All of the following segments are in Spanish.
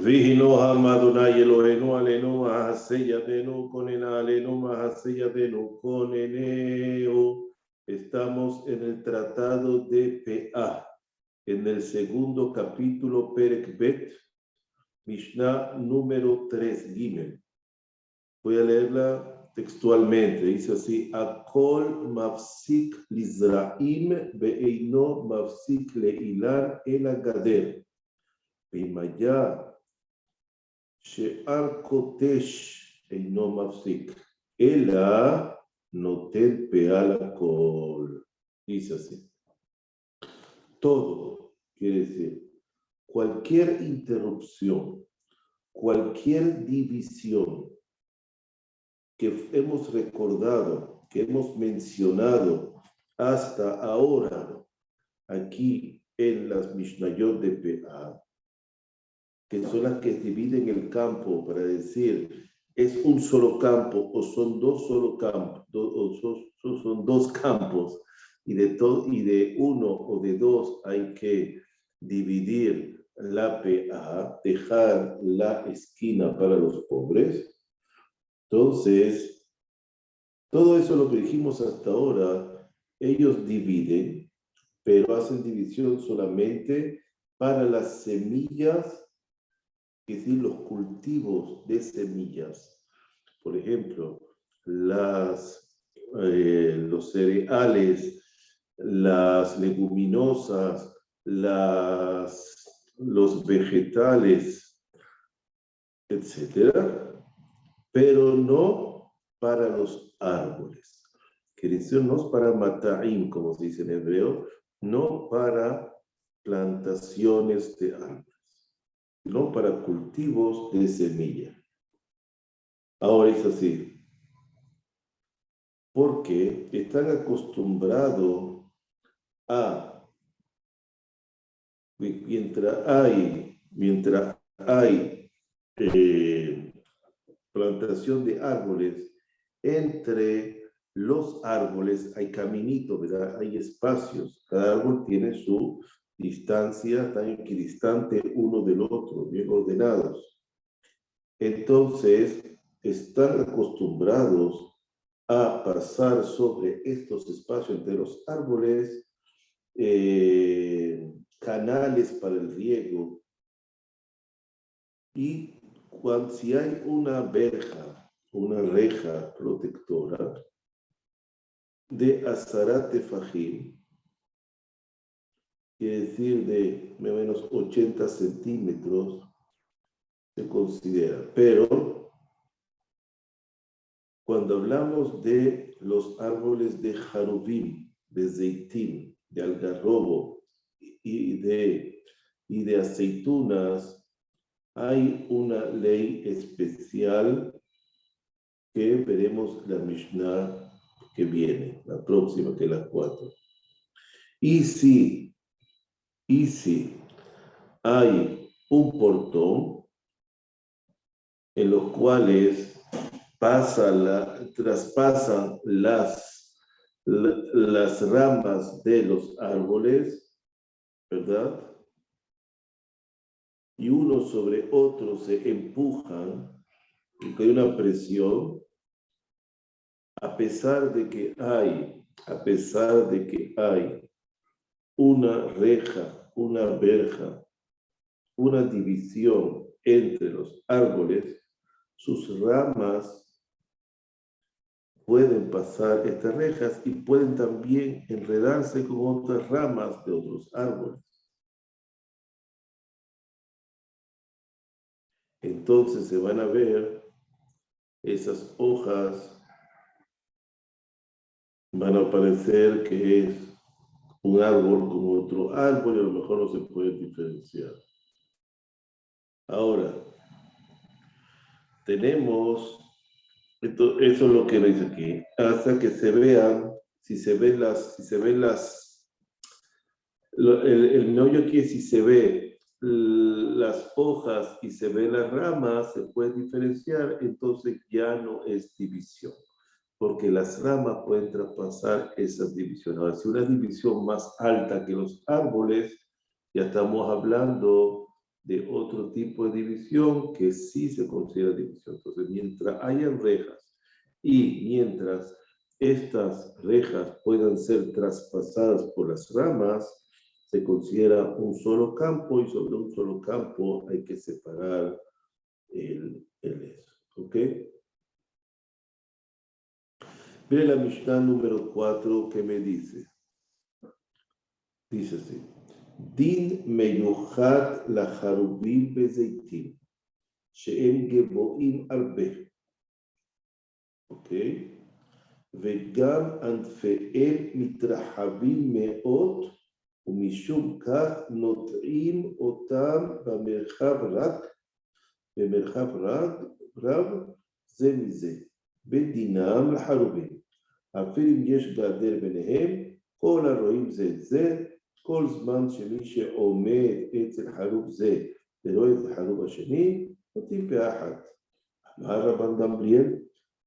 Vihino Hamadunay Elohenu Alenu Mahaseyadenu Konena Alenu Mahaseyadenu Koneneo. Estamos en el tratado de P.A., en el segundo capítulo Perek Bet, Mishnah número 3, Gimel. Voy a leerla textualmente. Dice así: Akol mafsik lizraim be'eino mafsik leilar el agader. Bimaya she'ar kotesh eino mafsik. Ela noten pe'al akol. Dice así. Todo quiere decir cualquier interrupción, cualquier división que hemos recordado, que hemos mencionado hasta ahora aquí en las Mishnayot de P.A., que son las que dividen el campo para decir es un solo campo o son dos solo campos, son dos campos, y de uno o de dos hay que dividir la P.A., dejar la esquina para los pobres. Entonces, todo eso lo que dijimos hasta ahora, ellos dividen, pero hacen división solamente para las semillas, es decir, los cultivos de semillas. Por ejemplo, los cereales, las leguminosas, los vegetales, etcétera, pero no para los árboles. Quiere decir, no es para mata'im, como se dice en hebreo, no para plantaciones de árboles, no para cultivos de semilla. Ahora es así, porque están acostumbrados a, mientras hay plantación de árboles, entre los árboles hay caminitos, ¿verdad? Hay espacios, cada árbol tiene su distancia, tan equidistante uno del otro, bien ordenados. Entonces, están acostumbrados a pasar sobre estos espacios entre los árboles, canales para el riego, y si hay una verja, una reja protectora de Azarat Tefajim, quiere decir de más o menos 80 centímetros, se considera. Pero cuando hablamos de los árboles de Jarubim, de Zeitín, de algarrobo y de aceitunas, hay una ley especial que veremos la Mishnah que viene, la próxima, que es la 4. Y si hay un portón en los cuales traspasan las ramas de los árboles, ¿verdad? Y uno sobre otro se empujan, porque hay una presión, a pesar de que hay una reja, una verja, una división entre los árboles, sus ramas pueden pasar estas rejas y pueden también enredarse con otras ramas de otros árboles. Entonces se van a ver esas hojas, van a parecer que es un árbol con otro árbol y a lo mejor no se puede diferenciar. Ahora, tenemos, eso es lo que dice aquí, hasta que se vean, el meollo aquí es si se ve las hojas y se ven las ramas, se puede diferenciar, entonces ya no es división, porque las ramas pueden traspasar esas divisiones. Ahora, si una división más alta que los árboles, ya estamos hablando de otro tipo de división que sí se considera división. Entonces, mientras hayan rejas y mientras estas rejas puedan ser traspasadas por las ramas, se considera un solo campo y sobre un solo campo hay que separar el eso. ¿Ok? Mire la Mishnah número 4 que me dice. Dice así. Din meyuchat la harubim bezeitim, she'en geboim arbe. ¿Ok? וגם ענפיהם מתרחבים מאוד, ומשום כך נוטעים אותם במרחב רב זה מזה, בדינם לחרובים. אפילו אם יש גדר ביניהם, כל הרואים זה את זה, כל זמן שמי שעומד אצל חרוב זה ורואה את החרוב השני, נוטעים פאה אחת. אמר רבן גמליאל,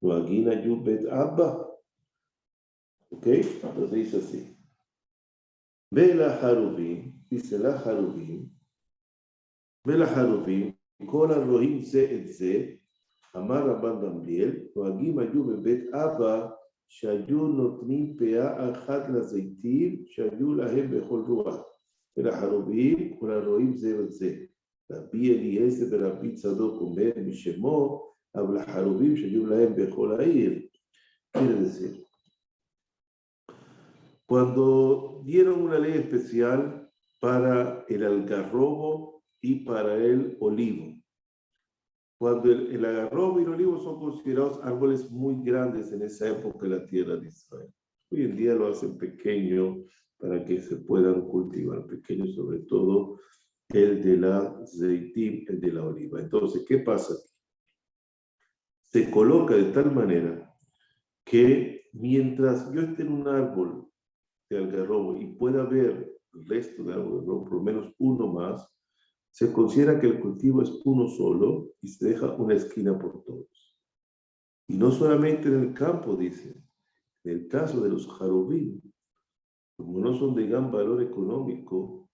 נוהגין היו בית אבא. ¿Ok? Entonces dice así. Ve la Harubim, dice la Harubim, ve la Harubim, כל הרואים זה את זה, אמר רבן גמליאל, נוהגים היו בבית אבא, שהיו נותנים פאה אחת לזיתים, שהיו להם בכל רוח. ולחרובים, כל הרואים זה את זה. רבי אליעזר ורבי צדוק אומר משמו, אבל לחרובים שהיו להם בכל העיר. quiere decir, cuando dieron una ley especial para el algarrobo y para el olivo. Cuando el algarrobo y el olivo son considerados árboles muy grandes en esa época de la tierra de Israel. Hoy en día lo hacen pequeño para que se puedan cultivar, pequeño sobre todo el de la zeitín, el de la oliva. Entonces, ¿qué pasa aquí? Se coloca de tal manera que mientras yo esté en un árbol de algarrobo y pueda ver el resto de árboles, ¿no? Por lo menos uno más, se considera que el cultivo es uno solo y se deja una esquina por todos. Y no solamente en el campo, dice, en el caso de los jarubín, como no son de gran valor económico,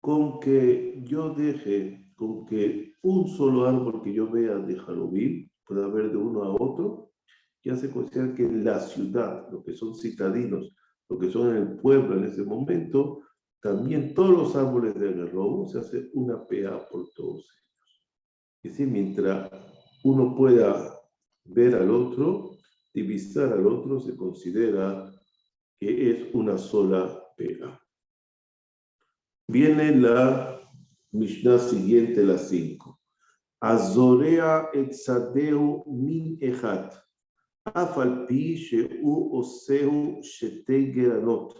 con que yo deje, con que un solo árbol que yo vea de jarubín pueda ver de uno a otro, ya se considera que en la ciudad, lo que son citadinos, lo que son en el pueblo en ese momento, también todos los árboles de algarrobo se hace una pea por todos ellos. Es decir, mientras uno pueda ver al otro, divisar al otro, se considera que es una sola pea. Viene la Mishnah siguiente, la 5. Azorea et sadeu min echat. אף על פי שהוא עושהו שתי גרנות,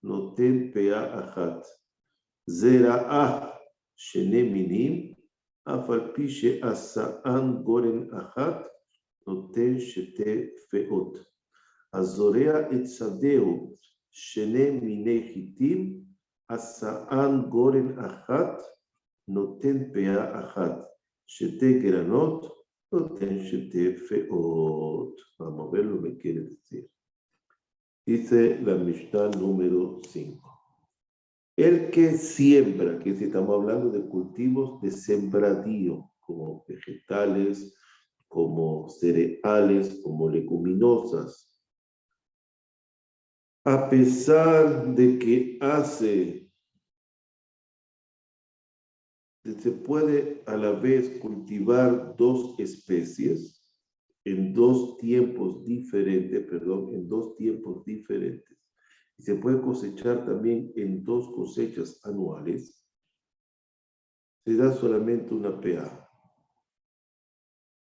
נותן פאה אחת. זרעה שני מינים, אף על פי שעשאן גורן אחת, נותן שתי פאות. הזורע את שדהו שני מיני חיטים, עשאן גורן אחת, נותן פאה אחת. שתי גרנות, Vamos a ver lo que quiere decir. Dice la Mishnah número 5. El que siembra, que si estamos hablando de cultivos de sembradío, como vegetales, como cereales, como leguminosas, a pesar de que se puede a la vez cultivar dos especies en dos tiempos diferentes, y se puede cosechar también en dos cosechas anuales, se da solamente una pea.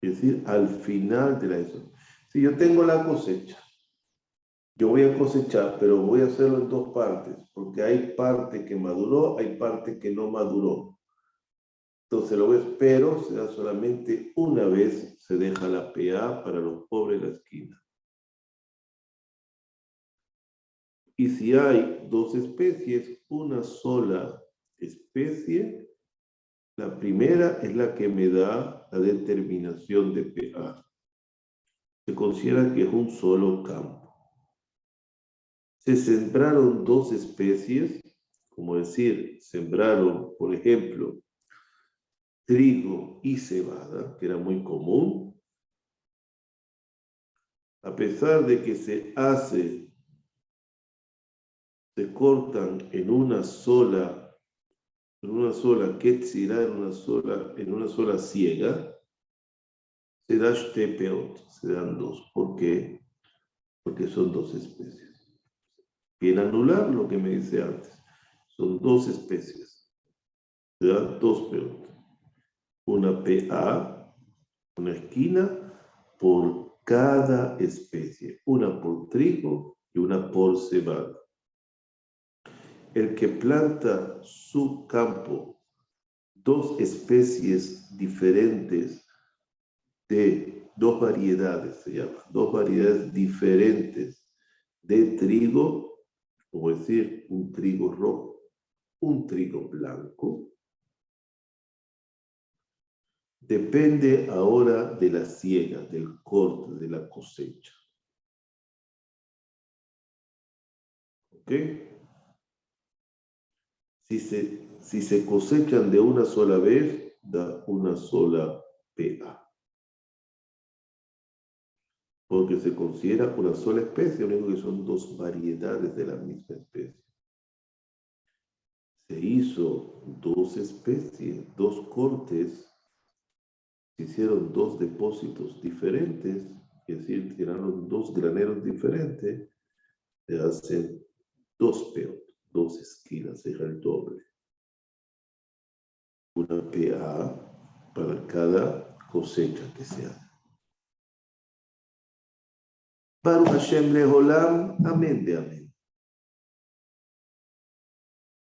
Es decir, al final de eso. Si yo tengo la cosecha, yo voy a cosechar, pero voy a hacerlo en dos partes, porque hay parte que maduró, hay parte que no maduró. Entonces lo espero, se da solamente una vez, se deja la pea para los pobres de la esquina. Y si hay dos especies, una sola especie, la primera es la que me da la determinación de pea. Se considera que es un solo campo. Se sembraron dos especies, como decir, sembraron, por ejemplo, trigo y cebada, que era muy común, a pesar de que se cortan en una sola quetzirá, en una sola siega, se da shtepeot, se dan dos. ¿Por qué? Porque son dos especies. Bien anular lo que me dice antes. Son dos especies. Se dan dos peot. Una PA, una esquina, por cada especie. Una por trigo y una por cebada. El que planta su campo, dos especies diferentes de dos variedades, se llama, dos variedades diferentes de trigo, como decir, un trigo rojo, un trigo blanco, depende ahora de la siega, del corte, de la cosecha. ¿Ok? Si se cosechan de una sola vez, da una sola PA. Porque se considera una sola especie, lo único que son dos variedades de la misma especie. Se hizo dos especies, dos cortes, se hicieron dos depósitos diferentes, es decir, tiraron dos graneros diferentes, se hacen dos peot, dos esquinas, es el doble. Una PA para cada cosecha que se haga. Baruch Hashem Leholam, amén de amén.